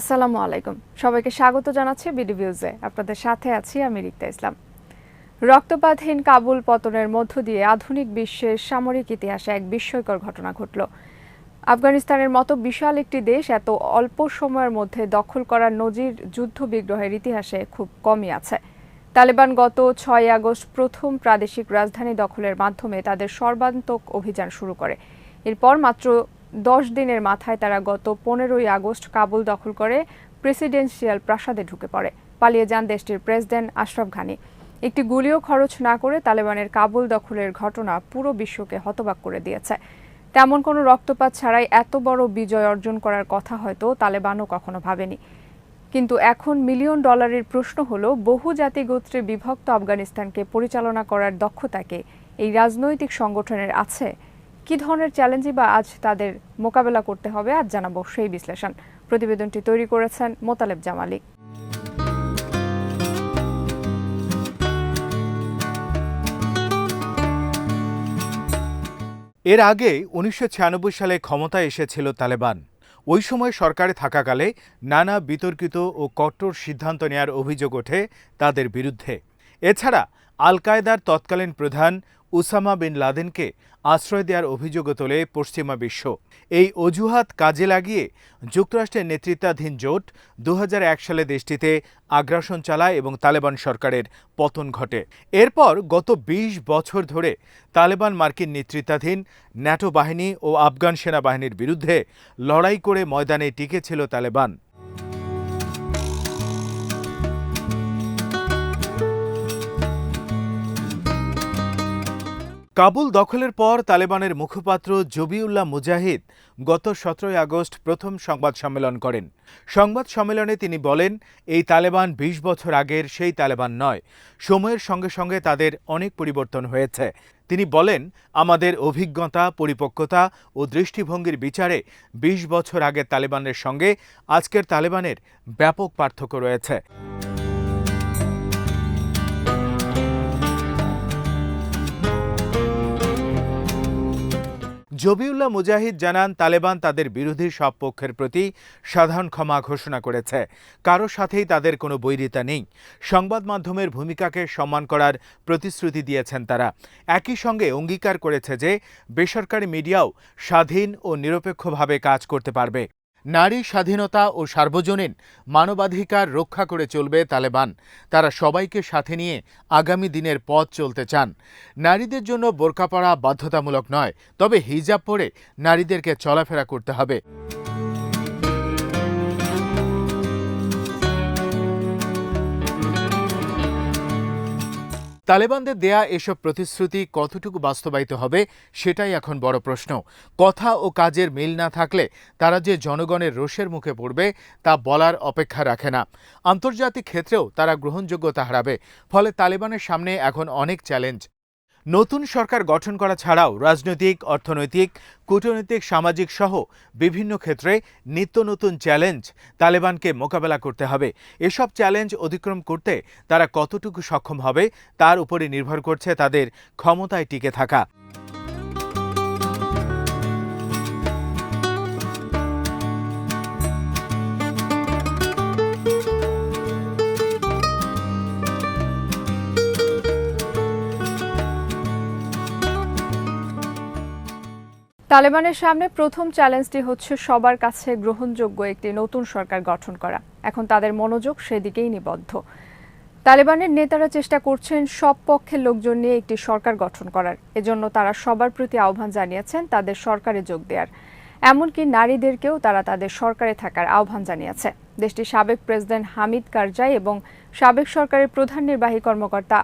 আসসালামু আলাইকুম, সবাইকে স্বাগত জানাচ্ছি বিডি ভিউজে। আপনাদের সাথে আছি আমি রিক্তা ইসলাম। রক্তপাতহীন কাবুল পতনের মধ্য দিয়ে আধুনিক বিশ্বের সামরিক ইতিহাসে এক বিস্ময়কর ঘটনা ঘটল। আফগানিস্তানের মতো বিশাল একটি দেশ এত অল্প সময়ের মধ্যে দখল করার নজির যুদ্ধ বিগ্রহের ইতিহাসে খুব কমই আছে। তালেবান গত 6 আগস্ট প্রথম প্রাদেশিক রাজধানী দখলের মাধ্যমে তাদের সর্বান্তক অভিযান শুরু করে। এরপর মাত্র 10 দিনের মাথায় তারা গত 15ই আগস্ট কাবুল দখল করে প্রেসিডেন্সিয়াল প্রাসাদে ঢুকে পড়ে। পালিয়ে যান দেশটির প্রেসিডেন্ট আশরাফ ঘানি। একটি গুলিও খরচ না করে তালেবানের কাবুল দখলের ঘটনা পুরো বিশ্বকে হতবাক করে দিয়েছে। তেমন কোনো রক্তপাত ছাড়াই এত বড় বিজয় অর্জন করার কথা হয়তো তালেবানও কখনো ভাবেনি। কিন্তু এখন মিলিয়ন ডলারের প্রশ্ন হলো, বহু জাতি গোত্রে বিভক্ত আফগানিস্তানকে পরিচালনা করার দক্ষতাকে এই রাজনৈতিক সংগঠনের আছে? কি ধরনের চ্যালেঞ্জই বা আজ তাদের মোকাবেলা করতে হবে, আজ জানাবো সেই বিশ্লেষণ। প্রতিবেদনটি তৈরি করেছেন মোতালেব জামালি। এর আগে 1996 সালে ক্ষমতায় এসেছিল তালেবান। ওই সময় সরকারে থাকাকালে নানা বিতর্কিত ও কঠোর সিদ্ধান্ত নেয়ার অভিযোগ ওঠে তাদের বিরুদ্ধে। এছাড়া আল কায়েদার তৎকালীন প্রধান উসামা বিন লাদেনকে আশ্রয় দেওয়ার অভিযোগও তোলে পশ্চিমা বিশ্ব। এই অজুহাত কাজে লাগিয়ে যুক্তরাষ্ট্রের নেতৃত্বাধীন জোট 2001 সালে দেশটিতে আগ্রাসন চালায় এবং তালেবান সরকারের পতন ঘটে। এরপর গত 20 বছর ধরে তালেবান মার্কিন নেতৃত্বাধীন ন্যাটো বাহিনী ও আফগান সেনাবাহিনীর বিরুদ্ধে লড়াই করে ময়দানে টিকেছিল তালেবান। কাবুল দখলের পর তালেবানের মুখপাত্র জবিউল্লাহ মুজাহিদ গত 17 আগস্ট প্রথম সংবাদ সম্মেলন করেন। সংবাদ সম্মেলনে তিনি বলেন, এই তালেবান 20 বছর আগের সেই তালেবান নয়, সময়ের সঙ্গে সঙ্গে তাদের অনেক পরিবর্তন হয়েছে। তিনি বলেন, আমাদের অভিজ্ঞতা, পরিপক্কতা ও দৃষ্টিভঙ্গির বিচারে 20 বছর আগের তালেবানের সঙ্গে আজকের তালেবানের ব্যাপক পার্থক্য রয়েছে। জবিউল্লাহ মুজাহিদ জানান, তালেবান তাদের বিরোধী সব পক্ষের প্রতি সাধারণ ক্ষমা ঘোষণা করেছে। কারো সাথেই তাদের কোনো বৈরিতা নেই। সংবাদ মাধ্যমের ভূমিকাকে সম্মান করার প্রতিশ্রুতি দিয়েছেন তারা। একই সঙ্গে অঙ্গীকার করেছে যে বেসরকারি মিডিয়াও স্বাধীন ও নিরপেক্ষভাবে কাজ করতে পারবে। নারী স্বাধীনতা ও সার্বজনীন মানবাধিকার রক্ষা করে চলবে তালেবান। তারা সবাইকে সাথে নিয়ে আগামী দিনের পথ চলতে চান। নারীদের জন্য বোরকা পরা বাধ্যতামূলক নয়, তবে হিজাব পরে নারীদেরকে চলাফেরা করতে হবে। তালেবানদের দেয়া এসব প্রতিশ্রুতি কতটুকু বাস্তবায়িত হবে সেটাই এখন বড় প্রশ্ন। কথা ও কাজের মিল না থাকলে তারা যে জনগণের রোষের মুখে পড়বে তা বলার অপেক্ষা রাখে না। আন্তর্জাতিক ক্ষেত্রেও তারা গ্রহণযোগ্যতা হারাবে। ফলে তালেবানের সামনে এখন অনেক চ্যালেঞ্জ। নতুন সরকার গঠন করা ছাড়াও রাজনৈতিক, অর্থনৈতিক, কূটনৈতিক, সামাজিক সহ বিভিন্ন ক্ষেত্রে নিত্য নতুন চ্যালেঞ্জ তালেবানকে মোকাবেলা করতে হবে। এসব চ্যালেঞ্জ অতিক্রম করতে তারা কতটুকু সক্ষম হবে তার উপরে নির্ভর করছে তাদের ক্ষমতায় টিকে থাকা। তালেবানের সামনে প্রথম চ্যালেঞ্জটি হচ্ছে সবার কাছে গ্রহণযোগ্য একটি নতুন সরকার গঠন করা। এখন তাদের মনোযোগ সেদিকেই নিবদ্ধ। তালেবানের নেতারা চেষ্টা করছেন সব পক্ষের লোকজন নিয়ে একটি সরকার গঠন করার। এজন্য তারা সবার প্রতি আহ্বান জানিয়েছেন তাদের সরকারে যোগ দেওয়ার। এমনকি নারীদেরকেও তারা তাদের সরকারে থাকার আহ্বান জানিয়েছে। দেশটির সাবেক প্রেসিডেন্ট হামিদ কারজাই এবং সাবেক সরকারের প্রধান নির্বাহী কর্মকর্তা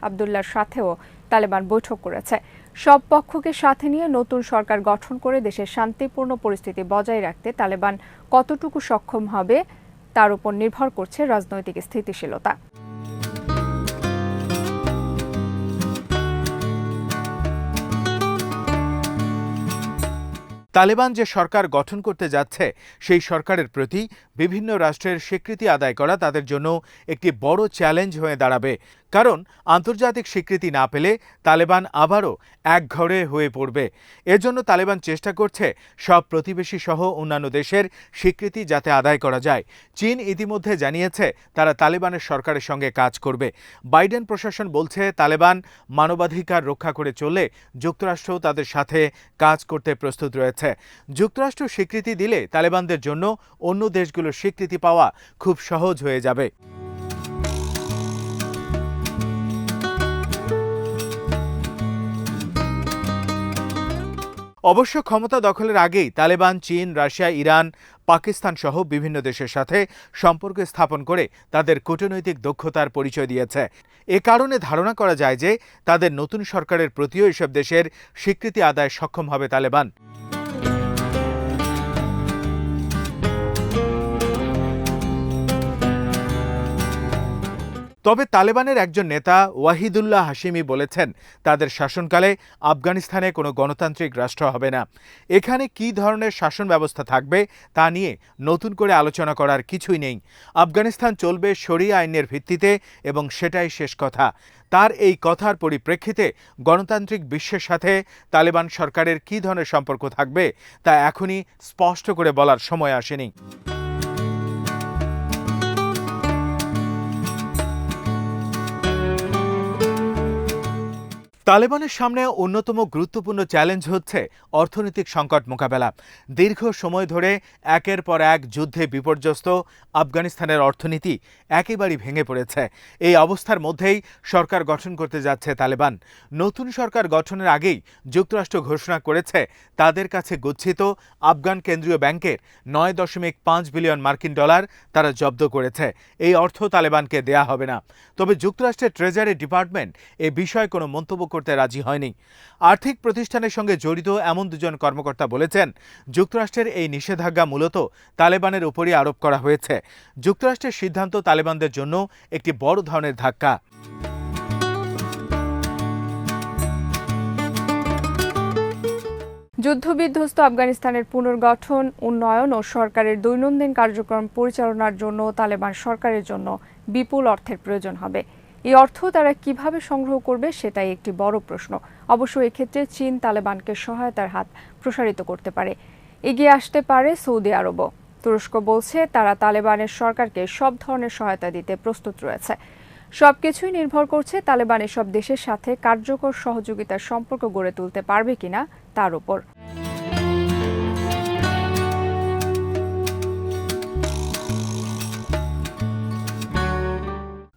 আবদুল্লাহর সাথেও তালেবান বৈঠক করেছে। সব পক্ষকে সাথে নিয়ে নতুন সরকার গঠন করে দেশের শান্তিপূর্ণ পরিস্থিতি বজায় রাখতে তালেবান কতটুকু সক্ষম হবে তার উপর নির্ভর করছে রাজনৈতিক স্থিতিশীলতা। তালেবান যে সরকার গঠন করতে যাচ্ছে সেই সরকারের প্রতি বিভিন্ন রাষ্ট্রের স্বীকৃতি আদায় করা তাদের জন্য একটি বড় চ্যালেঞ্জ হয়ে দাঁড়াবে। কারণ আন্তর্জাতিক স্বীকৃতি না পেলে তালেবান আবারও একঘরে হয়ে পড়বে। এজন্য তালেবান চেষ্টা করছে সব প্রতিবেশী সহ অন্যান্য দেশের স্বীকৃতি যাতে আদায় করা যায়। চীন ইতিমধ্যে জানিয়েছে তারা তালেবানের সরকারের সঙ্গে কাজ করবে। বাইডেন প্রশাসন বলছে তালেবান মানবাধিকার রক্ষা করে চললে যুক্তরাষ্ট্র তাদের সাথে কাজ করতে প্রস্তুত রয়েছে। যুক্তরাষ্ট্র স্বীকৃতি দিলে তালেবানদের জন্য অন্য দেশগুলোর স্বীকৃতি পাওয়া খুব সহজ হয়ে যাবে। অবশ্য ক্ষমতা দখলের আগেই তালেবান চীন, রাশিয়া, ইরান, পাকিস্তান সহ বিভিন্ন দেশের সাথে সম্পর্ক স্থাপন করে তাদের কূটনৈতিক দক্ষতার পরিচয় দিয়েছে। এ কারণে ধারণা করা যায় যে তাদের নতুন সরকারের প্রতিও এসব দেশের স্বীকৃতি আদায়ে সক্ষম হবে তালেবান। তবে তালেবানের একজন নেতা ওয়াহিদুল্লাহ হাশিমি বলেছেন তাদের শাসনকালে আফগানিস্তানে কোনো গণতান্ত্রিক রাষ্ট্র হবে না। এখানে কী ধরনের শাসন ব্যবস্থা থাকবে তা নিয়ে নতুন করে আলোচনা করার কিছুই নেই। আফগানিস্তান চলবে শরিয়া আইনের ভিত্তিতে এবং সেটাই শেষ কথা। তার এই কথার পরিপ্রেক্ষিতে গণতান্ত্রিক বিশ্বের সাথে তালেবান সরকারের কী ধরনের সম্পর্ক থাকবে তা এখনই স্পষ্ট করে বলার সময় আসেনি। তালেবানের সামনে অন্যতম গুরুত্বপূর্ণ চ্যালেঞ্জ হচ্ছে অর্থনৈতিক সংকট মোকাবেলা। দীর্ঘ সময় ধরে একের পর এক যুদ্ধে বিপর্যস্ত আফগানিস্তানের অর্থনীতি একেবারেই ভেঙে পড়েছে। এই অবস্থার মধ্যেই সরকার গঠন করতে যাচ্ছে তালেবান। নতুন সরকার গঠনের আগেই যুক্তরাষ্ট্র ঘোষণা করেছে তাদের কাছে গচ্ছিত আফগান কেন্দ্রীয় ব্যাংকের 9.5 বিলিয়ন মার্কিন ডলার তারা জব্দ করেছে। এই অর্থ তালেবানকে দেয়া হবে না। তবে যুক্তরাষ্ট্রের ট্রেজারি ডিপার্টমেন্ট এ বিষয়ে কোনো মন্তব্য করতে রাজি হয়নি। আর্থিক প্রতিষ্ঠানের সঙ্গে জড়িত এমন দুজন কর্মকর্তা বলেছেন যুক্তরাষ্ট্রের এই নিষেধাজ্ঞা মূলত তালেবানের উপরই আরোপ করা হয়েছে। যুক্তরাষ্ট্রের সিদ্ধান্ত তালেবানদের জন্য একটি বড় ধরনের ধাক্কা। যুদ্ধবিধ্বস্ত আফগানিস্তানের পুনর্গঠন, উন্নয়ন ও সরকারের দৈনন্দিন কার্যক্রম পরিচালনার জন্য তালেবান সরকারের জন্য বিপুল অর্থের প্রয়োজন হবে। এই অর্থ তারা কিভাবে সংগ্রহ করবে সেটাই একটি বড় প্রশ্ন। অবশ্য এক্ষেত্রে চীন তালেবানকে সহায়তার হাত প্রসারিত করতে পারে। এগিয়ে আসতে পারে সৌদি আরবও। তুরস্ক বলছে তারা তালেবানের সরকারকে সব ধরনের সহায়তা দিতে প্রস্তুত রয়েছে। সবকিছুই নির্ভর করছে তালেবান এসব দেশের সাথে কার্যকর সহযোগিতার সম্পর্ক গড়ে তুলতে পারবে কিনা তার উপর।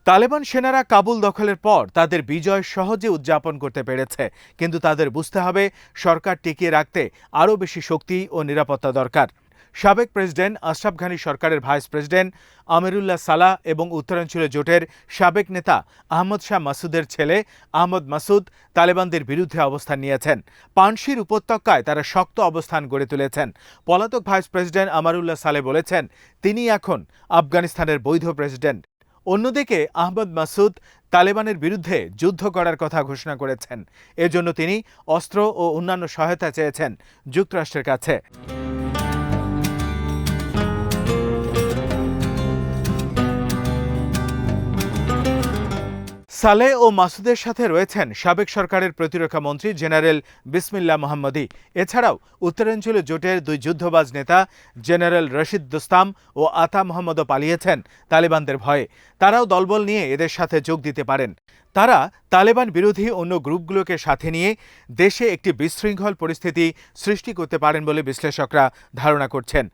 তালেবান সেনারা কাবুল দখলের পর তাদের বিজয় সহজে উদযাপন করতে পেরেছে, কিন্তু তাদের বুঝতে হবে সরকার টিকিয়ে রাখতে আরও বেশি শক্তি ও নিরাপত্তা দরকার। সাবেক প্রেসিডেন্ট আশরাফ ঘানি সরকারের ভাইস প্রেসিডেন্ট আমিরুল্লাহ সালাহ এবং উত্তরাঞ্চলীয় জোটের সাবেক নেতা আহমদ শাহ মাসুদের ছেলে আহমদ মাসুদ তালেবানদের বিরুদ্ধে অবস্থান নিয়েছেন। পানশির উপত্যকায় তারা শক্ত অবস্থান গড়ে তুলেছেন। পলাতক ভাইস প্রেসিডেন্ট আমারুল্লাহ সালেহ বলেছেন তিনি এখন আফগানিস্তানের বৈধ প্রেসিডেন্ট। অন্যদিকে আহমদ মাসুদ তালেবানের বিরুদ্ধে যুদ্ধ করার কথা ঘোষণা করেছেন। এজন্য তিনি অস্ত্র ও অন্যান্য সহায়তা চেয়েছেন যুক্তরাষ্ট্রের কাছে। সালেহ ও মাসুদের সাথে রয়েছেন সাবেক সরকারের প্রতিরক্ষা মন্ত্রী জেনারেল বিসমিল্লাহ মোহাম্মদী। এছাড়াও উত্তরাঞ্চলীয় জোটের দুই যুদ্ধবাজ নেতা জেনারেল রশিদ দোস্তাম ও আতা মোহাম্মদও পালিয়েছেন তালেবানদের ভয়ে। তারাও দলবল নিয়ে এদের সাথে যোগ দিতে পারেন। তারা তালেবান বিরোধী অন্য গ্রুপগুলোকে সাথে নিয়ে দেশে একটি বিশৃঙ্খল পরিস্থিতি সৃষ্টি করতে পারেন বলে বিশ্লেষকরা ধারণা করছেন।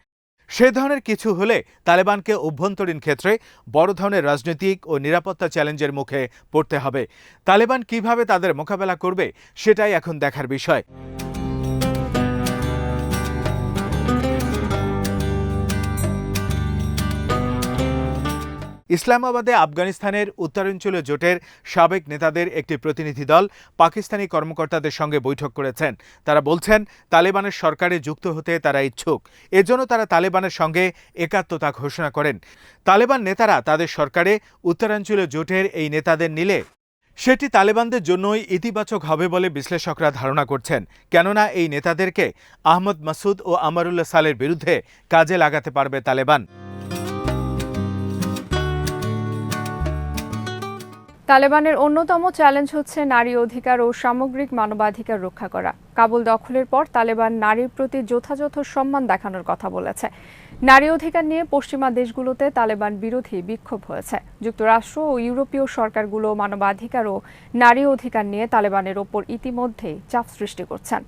সে ধরনের কিছু হলে তালেবানকে অভ্যন্তরীণ ক্ষেত্রে বড় ধরনের রাজনৈতিক ও নিরাপত্তা চ্যালেঞ্জের মুখে পড়তে হবে। তালেবান কিভাবে তাদের মোকাবেলা করবে সেটাই এখন দেখার বিষয়। ইসলামাবাদে আফগানিস্তানের উত্তরাঞ্চলীয় জোটের সাবেক নেতাদের একটি প্রতিনিধি দল পাকিস্তানি কর্মকর্তাদের সঙ্গে বৈঠক করেছেন। তারা বলছেন তালেবানের সরকারে যুক্ত হতে তারা ইচ্ছুক। এজন্য তারা তালেবানের সঙ্গে একাত্মতা ঘোষণা করেন। তালেবান নেতারা তাদের সরকারে উত্তরাঞ্চলীয় জোটের এই নেতাদের নিলে সেটি তালেবানদের জন্যই ইতিবাচক হবে বলে বিশ্লেষকরা ধারণা করছেন। কেননা এই নেতাদেরকে আহমদ মাসুদ ও আমারুল্লাহ সালের বিরুদ্ধে কাজে লাগাতে পারবে তালেবান। তালেবানের অন্যতম চ্যালেঞ্জ হচ্ছে নারী অধিকার ও সামগ্রিক মানবাধিকার রক্ষা করা। কাবুল দখলের পর তালেবান নারীর প্রতি যথাযথ সম্মান দেখানোর কথা বলেছে। নারী অধিকার নিয়ে পশ্চিমা দেশগুলোতে তালেবান বিরোধী বিক্ষোভ হয়েছে। যুক্তরাষ্ট্র ও ইউরোপীয় সরকারগুলো মানবাধিকার ও নারী অধিকার নিয়ে তালেবানের ওপর ইতিমধ্যেই চাপ সৃষ্টি করছেন।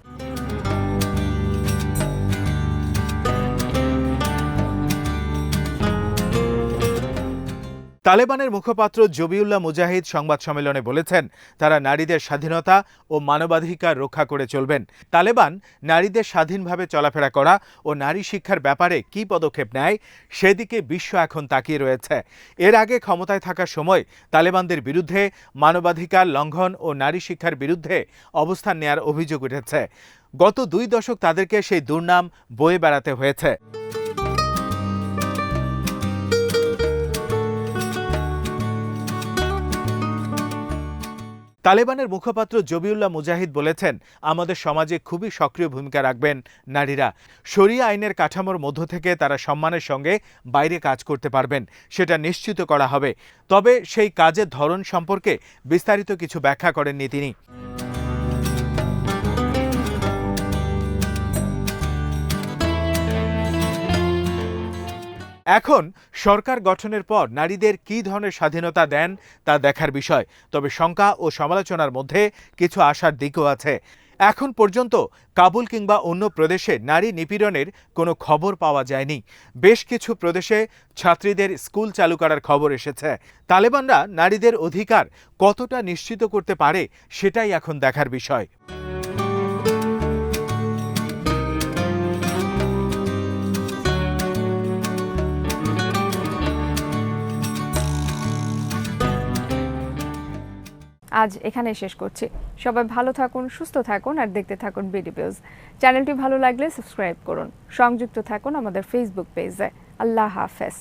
তালেবানের মুখপাত্র জবিউল্লাহ মুজাহিদ সংবাদ সম্মেলনে বলেছেন, তারা নারীদের স্বাধীনতা ও মানবাধিকার রক্ষা করে চলবেন। তালেবান নারীদের স্বাধীনভাবে চলাফেরা করা ও নারী শিক্ষার ব্যাপারে কী পদক্ষেপ নেয় সেদিকে বিশ্ব এখন তাকিয়ে রয়েছে। এর আগে ক্ষমতায় থাকার সময় তালেবানদের বিরুদ্ধে মানবাধিকার লঙ্ঘন ও নারী শিক্ষার বিরুদ্ধে অবস্থান নেয়ার অভিযোগ উঠেছে। গত 2 দশক তাদেরকে সেই দুর্নাম বয়ে বেড়াতে হয়েছে। তালেবানের মুখপাত্র জবিউল্লাহ মুজাহিদ বলেছেন, আমাদের সমাজে খুবই সক্রিয় ভূমিকা রাখবেন নারীরা। শরিয়া আইনের কাঠামোর মধ্য থেকে তারা সম্মানের সঙ্গে বাইরে কাজ করতে পারবেন, সেটা নিশ্চিত করা হবে। তবে সেই কাজের ধরন সম্পর্কে বিস্তারিত কিছু ব্যাখ্যা করেননি তিনি। এখন সরকার গঠনের পর নারীদের কী ধরনের স্বাধীনতা দেন তা দেখার বিষয়। তবে শঙ্কা ও সমালোচনার মধ্যে কিছু আশার দিকও আছে। এখন পর্যন্ত কাবুল কিংবা অন্য প্রদেশে নারী নিপীড়নের কোনো খবর পাওয়া যায়নি। বেশ কিছু প্রদেশে ছাত্রীদের স্কুল চালু করার খবর এসেছে। তালেবানরা নারীদের অধিকার কতটা নিশ্চিত করতে পারে সেটাই এখন দেখার বিষয়। আজ এখানে শেষ করছি। সবাই ভালো থাকুন, সুস্থ থাকুন আর দেখতে থাকুন বিডিভিউজ। চ্যানেলটি ভালো লাগলে সাবস্ক্রাইব করুন। সংযুক্ত থাকুন আমাদের ফেসবুক পেজে। আল্লাহ হাফেজ।